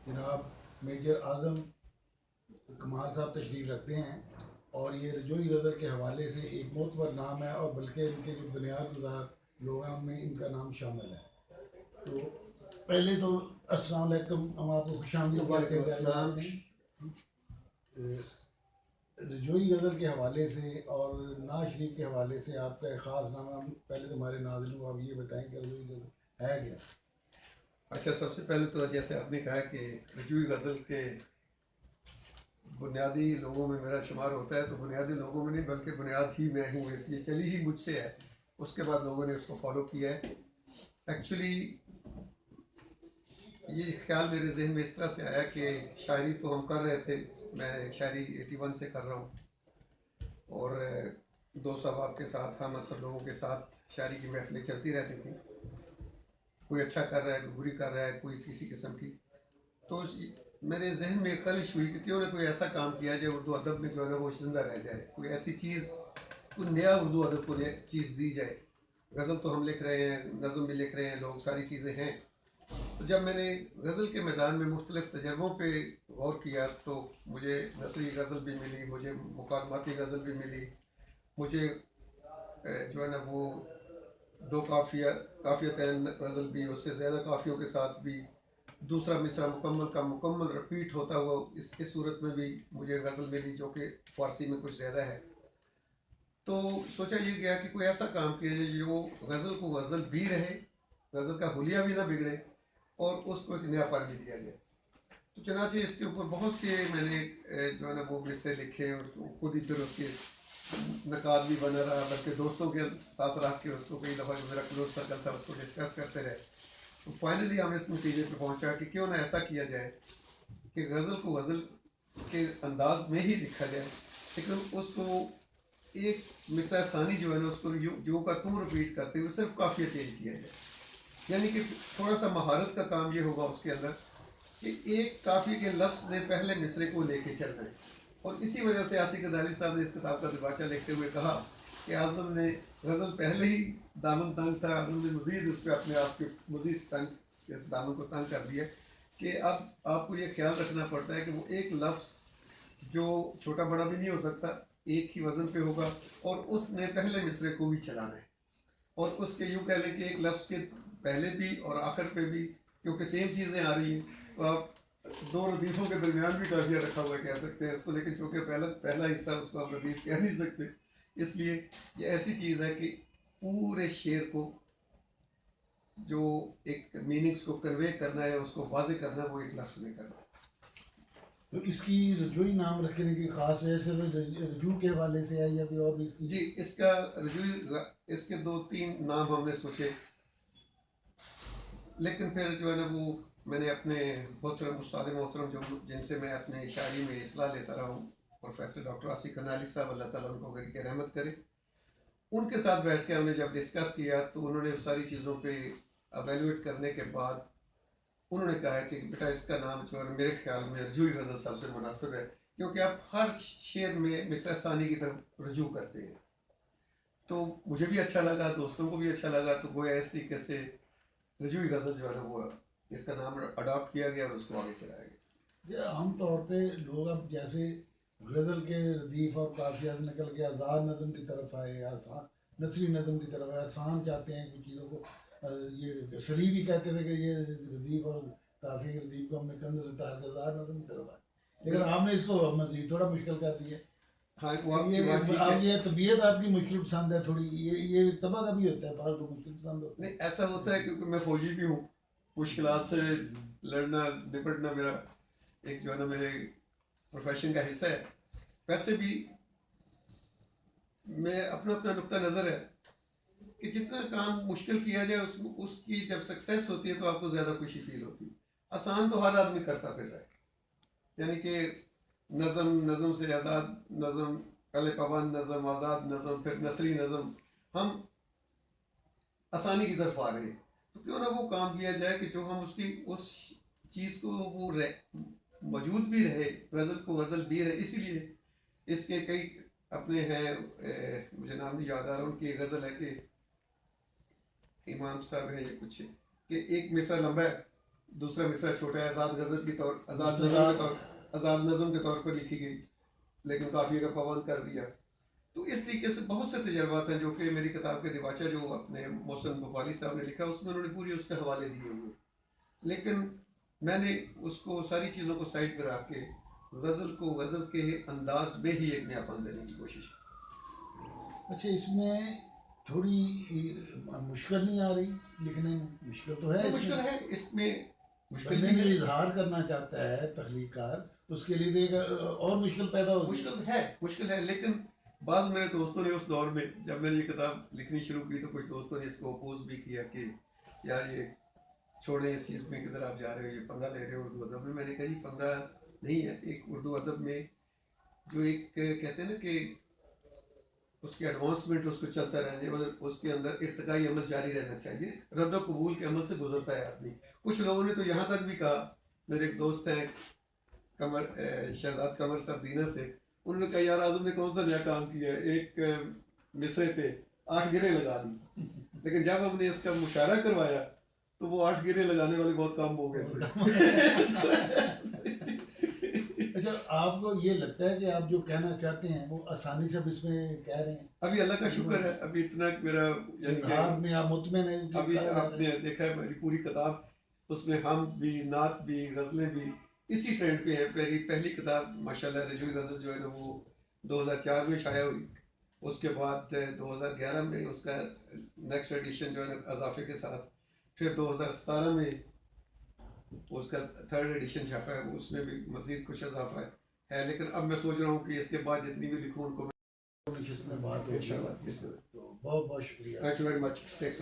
جناب میجر اعظم کمال صاحب تشریف رکھتے ہیں، اور یہ رجوعی غزل کے حوالے سے ایک معتبر نام ہے، اور بلکہ ان کے جو بنیاد گزار لوگ ہیں ان میں ان کا نام شامل ہے. تو پہلے تو السلام علیکم، ہم آپ کو خوش آمدید کہتے ہیں. رجوعی غزل کے حوالے سے اور ناز شریف کے حوالے سے آپ کا ایک خاص نام ہے. پہلے تو ہمارے ناظرین کو آپ یہ بتائیں کہ رجوعی غزل ہے کیا؟ اچھا، سب سے پہلے تو جیسے آپ نے کہا کہ رجوعی غزل کے بنیادی لوگوں میں میرا شمار ہوتا ہے، تو بنیادی لوگوں میں نہیں بلکہ بنیاد ہی میں ہوں، اس لیے چلی ہی مجھ سے ہے. اس کے بعد لوگوں نے اس کو فالو کیا ہے. ایکچولی یہ خیال میرے ذہن میں اس طرح سے آیا کہ شاعری تو ہم کر رہے تھے، میں شاعری 81 سے کر رہا ہوں، اور دوست احباب کے ساتھ ہم سب لوگوں کے ساتھ شاعری کی محفلیں چلتی رہتی تھیں. کوئی اچھا کر رہا ہے، کوئی بری کر رہا ہے، کوئی کسی قسم کی. تو میرے ذہن میں ایک خواہش ہوئی کہ کیوں نہ کوئی ایسا کام کیا جائے اردو ادب میں جو ہے نا وہ زندہ رہ جائے، کوئی ایسی چیز، کوئی نیا اردو ادب کو نیا چیز دی جائے. غزل تو ہم لکھ رہے ہیں، نظم بھی لکھ رہے ہیں لوگ، ساری چیزیں ہیں. تو جب میں نے غزل کے میدان میں مختلف تجربوں پہ غور کیا تو مجھے نثری غزل بھی ملی، مجھے مکالماتی غزل بھی ملی، مجھے جو ہے نا وہ دو قافیتین غزل بھی، اس سے زیادہ قافیوں کے ساتھ بھی، دوسرا مصرع مکمل کا مکمل رپیٹ ہوتا ہوا اس صورت میں بھی مجھے غزل ملی، جو کہ فارسی میں کچھ زیادہ ہے. تو سوچا یہ گیا کہ کوئی ایسا کام کیا جائے جو غزل کو غزل بھی رہے، غزل کا حلیہ بھی نہ بگڑے، اور اس کو ایک نیا پن بھی دیا جائے. تو چنانچہ اس کے اوپر بہت سے میں نے جو ہے نا وہ قصے لکھے، اور خود ہی پھر اس کے نقاد بھی بنا رہا، بلکہ دوستوں کے ساتھ رکھ کے اس کو کئی دفعہ جو میرا کلوز سرکل تھا اس کو ڈسکس کرتے رہے. تو فائنلی ہم اس نتیجے پہ پہنچا کہ کیوں نہ ایسا کیا جائے کہ غزل کو غزل کے انداز میں ہی لکھا جائے، لیکن اس کو ایک مصرع ثانی جو ہے نا اس کو جو کا تم رپیٹ کرتے ہوئے صرف قافیہ چینج کیا جائے. یعنی کہ تھوڑا سا مہارت کا کام یہ ہوگا اس کے اندر کہ ایک قافیے کے لفظ نے پہلے مصرے کو لے کے چلنا ہے. اور اسی وجہ سے آصف غزالی صاحب نے اس کتاب کا دباچہ لکھتے ہوئے کہا کہ اعظم نے غزل پہلے ہی دامن تنگ تھا، اعظم نے مزید اس پہ اپنے آپ کے مزید تنگ، اس دامن کو تنگ کر دیا کہ اب آپ کو یہ خیال رکھنا پڑتا ہے کہ وہ ایک لفظ جو چھوٹا بڑا بھی نہیں ہو سکتا، ایک ہی وزن پہ ہوگا، اور اس نے پہلے مصرے کو بھی چلانا ہے. اور اس کے یوں کہہ لیں کہ ایک لفظ کے پہلے بھی اور آخر پہ بھی کیونکہ سیم چیزیں آ رہی ہیں، تو آپ دو ردیفوں کے درمیان بھی قافیہ رکھا ہوا کہہ سکتے ہیں اس کو، لیکن چونکہ پہلا حصہ اس کو آپ ردیف کہہ نہیں سکتے. اس لیے یہ ایسی چیز ہے کہ پورے شعر کو جو ایک میننگس کو کنوے کرنا ہے، اس کو واضح کرنا ہے، وہ ایک لفظ میں کرنا ہے. تو اس کی رجوعی نام رکھنے کی خاص وجہ سے رجوع کے حوالے سے ہے یا کوئی اور بھی اس کی؟ جی، اس کا رجوعی، اس کے دو تین نام ہم نے سوچے، لیکن پھر جو ہے نا وہ میں نے اپنے محترم استاد محترم جن سے میں اپنے شاعری میں اصلاح لیتا رہا ہوں، پروفیسر ڈاکٹر عاصف کنالی صاحب، اللہ تعالیٰ ان کو غیر کی رحمت کرے، ان کے ساتھ بیٹھ کے ہم نے جب ڈسکس کیا تو انہوں نے ساری چیزوں پہ ایویلویٹ کرنے کے بعد انہوں نے کہا کہ بیٹا اس کا نام جو ہے میرے خیال میں رجوعی غزل سب سے مناسب ہے، کیونکہ آپ ہر شعر میں مصرع ثانی کی طرف رجوع کرتے ہیں. تو مجھے بھی اچھا لگا، دوستوں کو بھی اچھا لگا، تو گویا اس طریقے سے رجوعی غزل جو ہے نا وہ اس کا نام اڈاپٹ کیا گیا اور اس کو آگے چلایا گیا. یہ عام طور پہ لوگ اب جیسے غزل کے ردیف اور قافیہ سے نکل کے آزاد نظم کی طرف آئے، آسان نثری نظم کی طرف آئے، آسان چاہتے ہیں کچھ چیزوں کو. یہ سلی بھی کہتے تھے کہ یہ ردیف اور قافیہ کے ردیف کو ہم نے کندھ سے اتار کے آزاد نظم کی طرف آئے، لیکن آپ نے اس کو مزید تھوڑا مشکل کر دیا. ہاں، وہ آپ کی یہ بات ٹھیک اب ہے. یہ طبیعت آپ کی مشکل پسند ہے تھوڑی، یہ طبع کا بھی ہوتا ہے، بعض کو مشکل پسند ہوتا ہے. نہیں، ایسا ہوتا ہے کیونکہ میں فوجی بھی ہوں، مشکلات سے لڑنا نپٹنا میرا ایک جو ہے نا میرے پروفیشن کا حصہ ہے. ویسے بھی میں اپنا نقطہ نظر ہے کہ جتنا کام مشکل کیا جائے اس کی جب سکسیس ہوتی ہے تو آپ کو زیادہ خوشی فیل ہوتی ہے. آسان تو ہر آدمی کرتا پھر رہا ہے، یعنی کہ نظم سے آزاد نظم، قلع پابند نظم، آزاد نظم، پھر نثری نظم، ہم آسانی کی طرف آ رہے ہیں. تو کیوں نہ وہ کام کیا جائے کہ جو ہم اس چیز کو وہ موجود بھی رہے، غزل کو غزل بھی رہے. اسی لیے اس کے کئی اپنے ہیں، مجھے نام نہیں یاد آ رہا، ان کی غزل ہے کہ امام صاحب ہے یہ کچھ کہ ایک مصرع لمبا ہے، دوسرا مصرع چھوٹا ہے، آزاد غزل کی طور آزاد نظم کے طور پر لکھی گئی، لیکن قافیے کا پابند کر دیا. تو اس طریقے سے بہت سے تجربات ہیں جو کہ میری کتاب کے دیباچہ جو اپنے محسن بھوپالی صاحب نے لکھا اس میں انہوں نے پوری اس کے حوالے دیے ہوئے، لیکن میں نے اس کو ساری چیزوں کو سائڈ پہ رکھ کے غزل کو غزل کے انداز میں ہی ایک نیا پن دینے کی کوشش کی. اچھا، اس میں تھوڑی مشکل نہیں آ رہی لکھنے میں؟ مشکل تو ہے، مشکل ہے اس میں، مشکل بندے بھی جو ہے، اظہار کرنا چاہتا ہے تخلیق کار، اس کے لیے تو ایک اور مشکل پیدا ہوگی. مشکل ہے. لیکن بعض میرے دوستوں نے اس دور میں جب میں نے یہ کتاب لکھنی شروع کی تو کچھ دوستوں نے اس کو اپوز بھی کیا کہ یار یہ چھوڑیں اس چیز میں، کدھر آپ جا رہے ہو، یہ پنگا لے رہے ہو اردو ادب میں. میں نے کہا یہ پنگا نہیں ہے. ایک اردو ادب میں جو ایک کہتے ہیں نا کہ اس کی ایڈوانسمنٹ اس کو چلتا رہنے اور اس کے اندر ارتقائی عمل جاری رہنا چاہیے، رد و قبول کے عمل سے گزرتا ہے آدمی. کچھ لوگوں نے تو یہاں تک بھی کہا، میرے ایک دوست ہیں شہزاد قمر صاحب دینا سے، انہوں نے کہا یار اعظم نے کون سا نیا کام کیا ہے، ایک مصرے پہ 8 گرے لگا دی. لیکن جب ہم نے اس کا مشاہرہ کروایا تو وہ 8 گرے لگانے والے بہت کم ہو گئے تھے. اچھا، آپ کو یہ لگتا ہے کہ آپ جو کہنا چاہتے ہیں وہ آسانی سے اب اس میں کہہ رہے ہیں؟ ابھی اللہ کا شکر ہے، ابھی اتنا میرا اظہار میں آپ مطمئن ہیں؟ ابھی آپ نے دیکھا ہے میری پوری کتاب، اس میں ہم بھی، نعت بھی، غزلیں بھی اسی ٹرینڈ پہ ہے. پہلی کتاب ماشاءاللہ رجوعی غزل جو ہے نا وہ 2004 میں شائع ہوئی. اس کے بعد 2011 میں اس کا نیکسٹ ایڈیشن جو ہے نا اضافے کے ساتھ، پھر 2017 میں اس کا 3rd ایڈیشن چھاپا ہے، اس میں بھی مزید کچھ اضافہ ہے. لیکن اب میں سوچ رہا ہوں کہ اس کے بعد جتنی بھی لکھوں ان کو میں بات ہوگی. انشاءاللہ. تو بہت بہت شکریہ. Thank you very much. Thanks.